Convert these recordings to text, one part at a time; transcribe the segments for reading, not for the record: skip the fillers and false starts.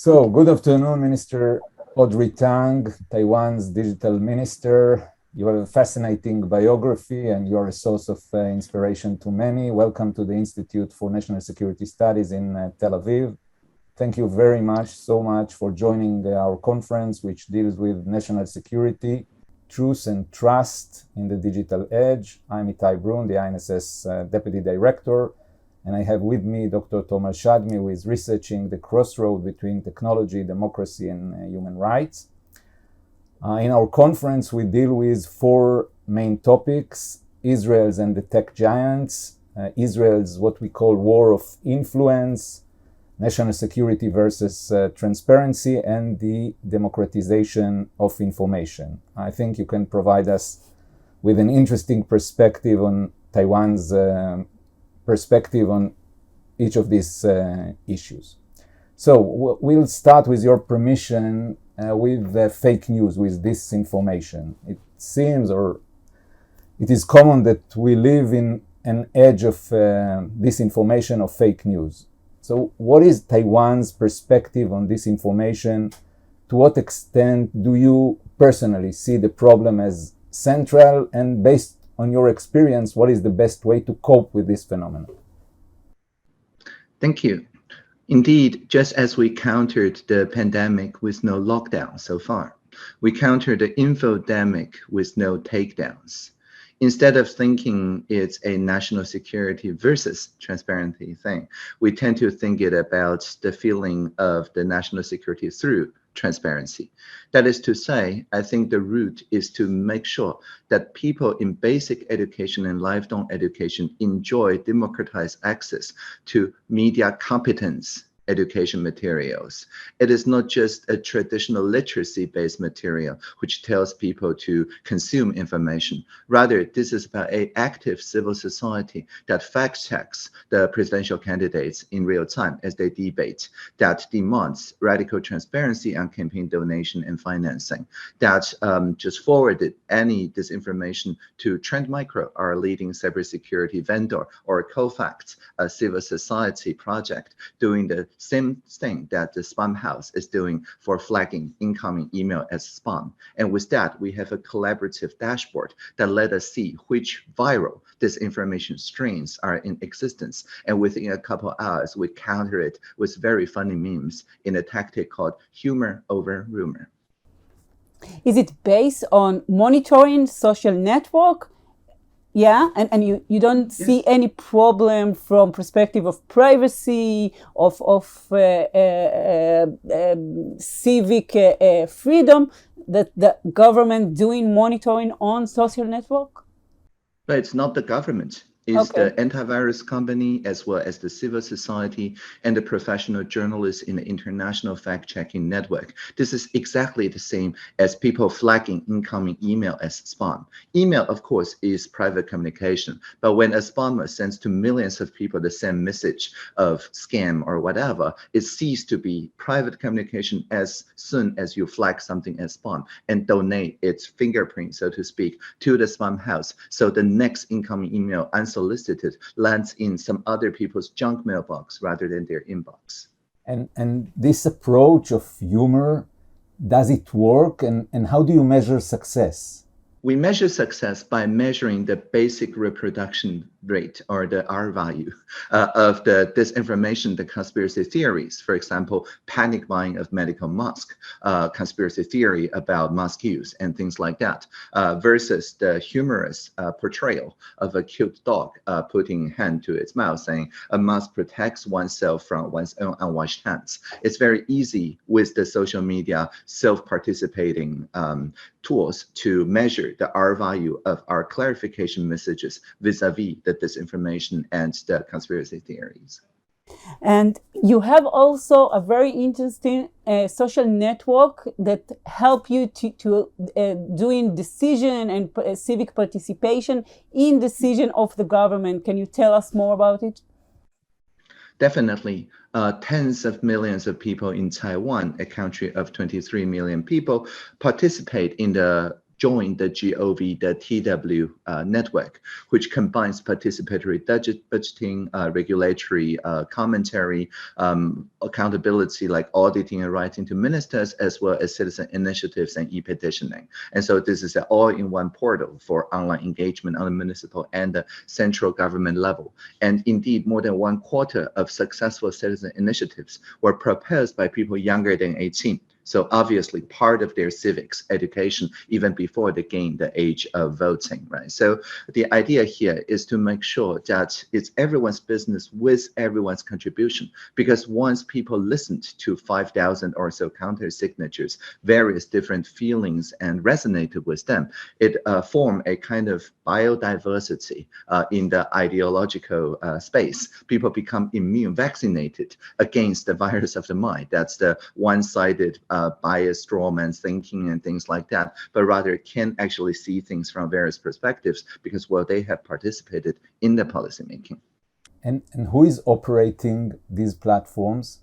So, good afternoon, Minister Audrey Tang, Taiwan's digital minister. You have a fascinating biography and you are a source of inspiration to many. Welcome to the Institute for National Security Studies in Tel Aviv. Thank you very much, so much for joining our conference, which deals with national security, truth and trust in the digital age. I'm Itai Brun, the INSS Deputy Director, and I have with me Dr. Tomer Shadmi, who is researching the crossroad between technology, democracy, and human rights. In our conference, we deal with four main topics: Israel's and the tech giants, Israel's what we call war of influence, national security versus transparency, and the democratization of information. I think you can provide us with an interesting perspective on Taiwan's perspective on each of these issues. So we'll start, with your permission, with fake news, with disinformation. It seems, or it is common, that we live in an age of disinformation, of fake news. So what is Taiwan's perspective on disinformation? To what extent do you personally see the problem as central? And based on your experience, what is the best way to cope with this phenomenon? Thank you. Indeed, just as we countered the pandemic with no lockdown so far, we countered the infodemic with no takedowns. Instead of thinking it's a national security versus transparency thing, we tend to think it about the feeling of the national security through transparency. That is to say, I think the root is to make sure that people in basic education and lifelong education enjoy democratized access to media competence education materials. It is not just a traditional literacy-based material which tells people to consume information. Rather, this is about an active civil society that fact-checks the presidential candidates in real time as they debate, that demands radical transparency on campaign donation and financing, that just forwarded any disinformation to Trend Micro, our leading cybersecurity vendor, or Kofax, a civil society project doing the same thing that the spam house is doing for flagging incoming email as spam. And with that, we have a collaborative dashboard that let us see which viral disinformation strains are in existence. And within a couple hours, we counter it with very funny memes in a tactic called humor over rumor. Is it based on monitoring social network? Yeah, and you don't see any problem from perspective of privacy, of civic freedom, that the government doing monitoring on social network? But it's not the government. It's the antivirus company, as well as the civil society and the professional journalists in the international fact-checking network. This is exactly the same as people flagging incoming email as spam. Email, of course, is private communication, but when a spammer sends to millions of people the same message of scam or whatever, it ceases to be private communication as soon as you flag something as spam and donate its fingerprint, so to speak, to the spam house. So the next incoming email unsolicited lands in some other people's junk mailbox rather than their inbox. And this approach of humor, does it work? And how do you measure success? We measure success by measuring the basic reproduction rate, or the R value, of the disinformation, the conspiracy theories. For example, panic buying of medical masks, conspiracy theory about mask use and things like that, versus the humorous portrayal of a cute dog putting hand to its mouth saying a mask protects oneself from one's own unwashed hands. It's very easy with the social media self-participating tools to measure the R value of our clarification messages vis-a-vis the disinformation and the conspiracy theories. And you have also a very interesting social network that help you to doing decision and civic participation in decision of the government. Can you tell us more about it? Definitely. Tens of millions of people in Taiwan, a country of 23 million people, participate in the joined the GOV, the TW network, which combines participatory budgeting, regulatory commentary, accountability like auditing and writing to ministers, as well as citizen initiatives and e-petitioning. And so this is an all-in-one portal for online engagement on the municipal and the central government level. And indeed, more than 1/4 of successful citizen initiatives were proposed by people younger than 18. So obviously part of their civics education, even before they gain the age of voting, right? So the idea here is to make sure that it's everyone's business with everyone's contribution, because once people listened to 5,000 or so counter signatures, various different feelings, and resonated with them, it formed a kind of biodiversity in the ideological space. People become immune, vaccinated against the virus of the mind. That's the one-sided bias, straw man thinking and things like that, but rather can actually see things from various perspectives because, well, they have participated in the policymaking. And who is operating these platforms?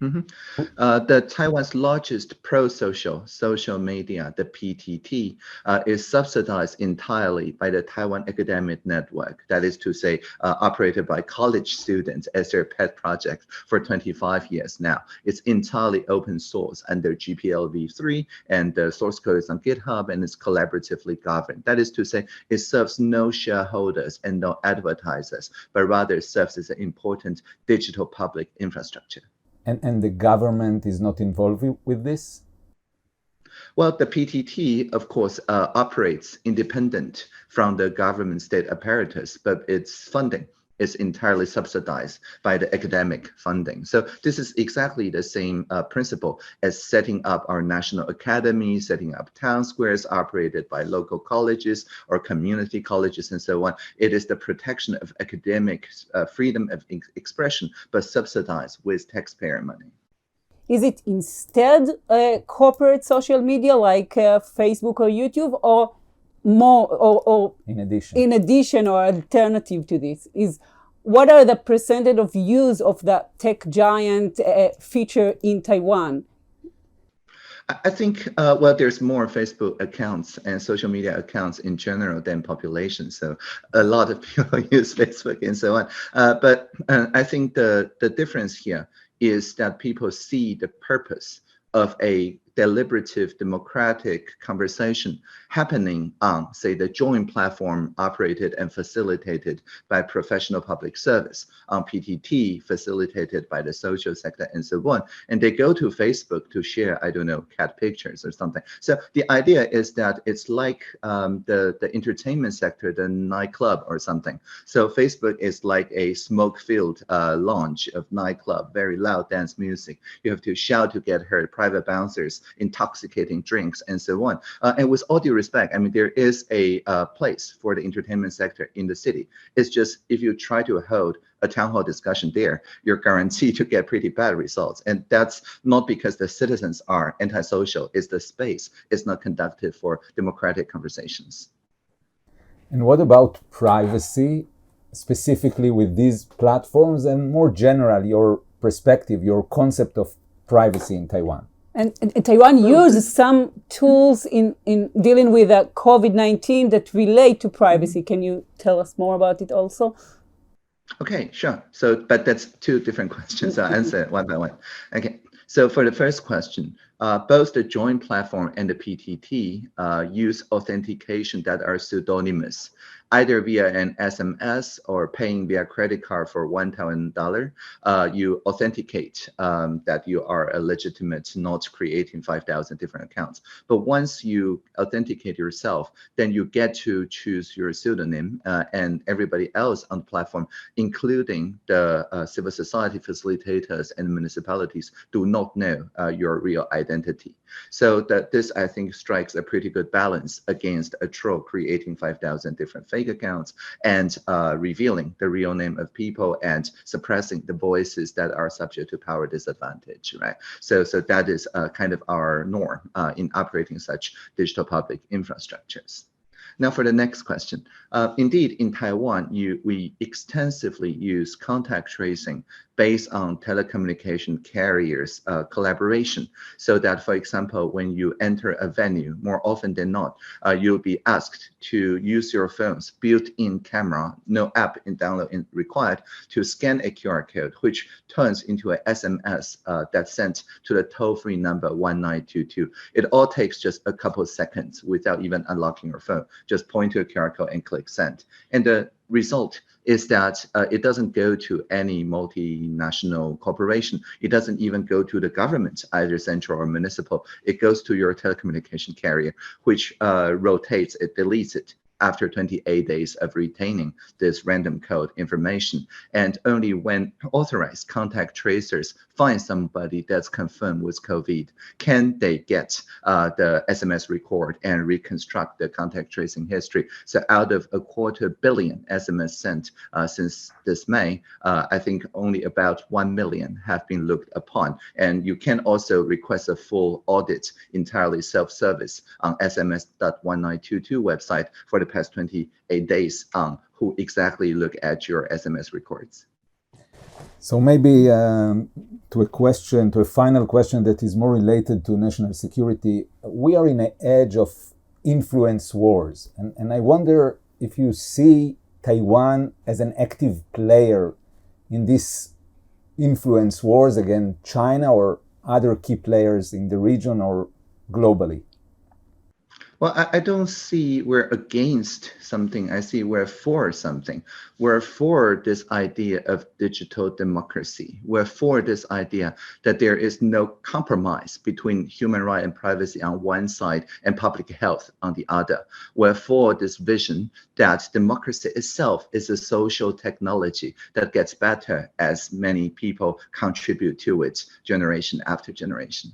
The Taiwan's largest pro-social media, the PTT, is subsidized entirely by the Taiwan Academic Network. That is to say, operated by college students as their pet project for 25 years now. It's entirely open source under GPLv3, and the source code is on GitHub, and it's collaboratively governed. That is to say, it serves no shareholders and no advertisers, but rather serves as an important digital public infrastructure. And the government is not involved with this? Well, the PTT, of course, operates independent from the government state apparatus, but its funding is entirely subsidized by the academic funding. So this is exactly the same principle as setting up our national academy, setting up town squares operated by local colleges or community colleges and so on. It is the protection of academic freedom of expression, but subsidized with taxpayer money. Is it instead corporate social media like Facebook or YouTube, or more, or in addition or alternative to this? What are the percentage of use of the tech giant feature in Taiwan? I think, well, there's more Facebook accounts and social media accounts in general than population. So a lot of people use Facebook and so on. But I think the difference here is that people see the purpose of a deliberative democratic conversation happening on, say, the joint platform operated and facilitated by professional public service, on PTT facilitated by the social sector and so on. And they go to Facebook to share, I don't know, cat pictures or something. So the idea is that it's like the entertainment sector, the nightclub or something. So Facebook is like a smoke-filled lounge of nightclub, very loud dance music. You have to shout to get heard, private bouncers, intoxicating drinks, and so on. And with all due respect, I mean, there is a place for the entertainment sector in the city. It's just if you try to hold a town hall discussion there, you're guaranteed to get pretty bad results. And that's not because the citizens are antisocial. It's the space is not conductive for democratic conversations. And what about privacy, specifically with these platforms, and more generally, your perspective, your concept of privacy in Taiwan? And Taiwan uses some tools in dealing with COVID-19 that relate to privacy. Can you tell us more about it also? Okay, sure. So, but that's two different questions. I'll answer one by one. Okay. So for the first question, both the joint platform and the PTT use authentication that are pseudonymous, either via an SMS or paying via credit card for $1,000. You authenticate that you are a legitimate, not creating 5,000 different accounts. But once you authenticate yourself, then you get to choose your pseudonym, and everybody else on the platform, including the civil society facilitators and municipalities, do not know your real identity. So that this, I think, strikes a pretty good balance against a troll creating 5,000 different fake accounts and revealing the real name of people and suppressing the voices that are subject to power disadvantage, right? So that is kind of our norm in operating such digital public infrastructures. Now for the next question. Indeed, in Taiwan, we extensively use contact tracing based on telecommunication carriers collaboration, so that, for example, when you enter a venue, more often than not, you'll be asked to use your phone's built-in camera, no app in download required, to scan a QR code, which turns into an SMS that's sent to the toll-free number 1922. It all takes just a couple of seconds without even unlocking your phone. Just point to a QR code and click send. And the result is that it doesn't go to any multinational corporation. It doesn't even go to the government, either central or municipal. It goes to your telecommunication carrier, which rotates it, deletes it after 28 days of retaining this random code information. And only when authorized contact tracers find somebody that's confirmed with COVID, can they get the SMS record and reconstruct the contact tracing history. So out of 250 million SMS sent since this May, I think only about 1 million have been looked upon. And you can also request a full audit, entirely self-service, on SMS.1922 website for the past 28 days on who exactly look at your SMS records. So maybe to a final question that is more related to national security. We are in an age of influence wars, and I wonder if you see Taiwan as an active player in this influence wars against China or other key players in the region or globally. Well, I don't see we're against something. I see we're for something. We're for this idea of digital democracy. We're for this idea that there is no compromise between human right and privacy on one side and public health on the other. We're for this vision that democracy itself is a social technology that gets better as many people contribute to it generation after generation.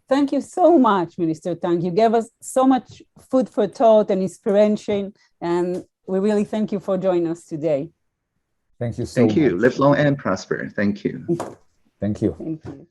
Thank you so much, Minister Tang. You gave us so much food for thought and inspiration, and we really thank you for joining us today. Thank you so much. Thank you. Live long and prosper. Thank you. Thank you. Thank you.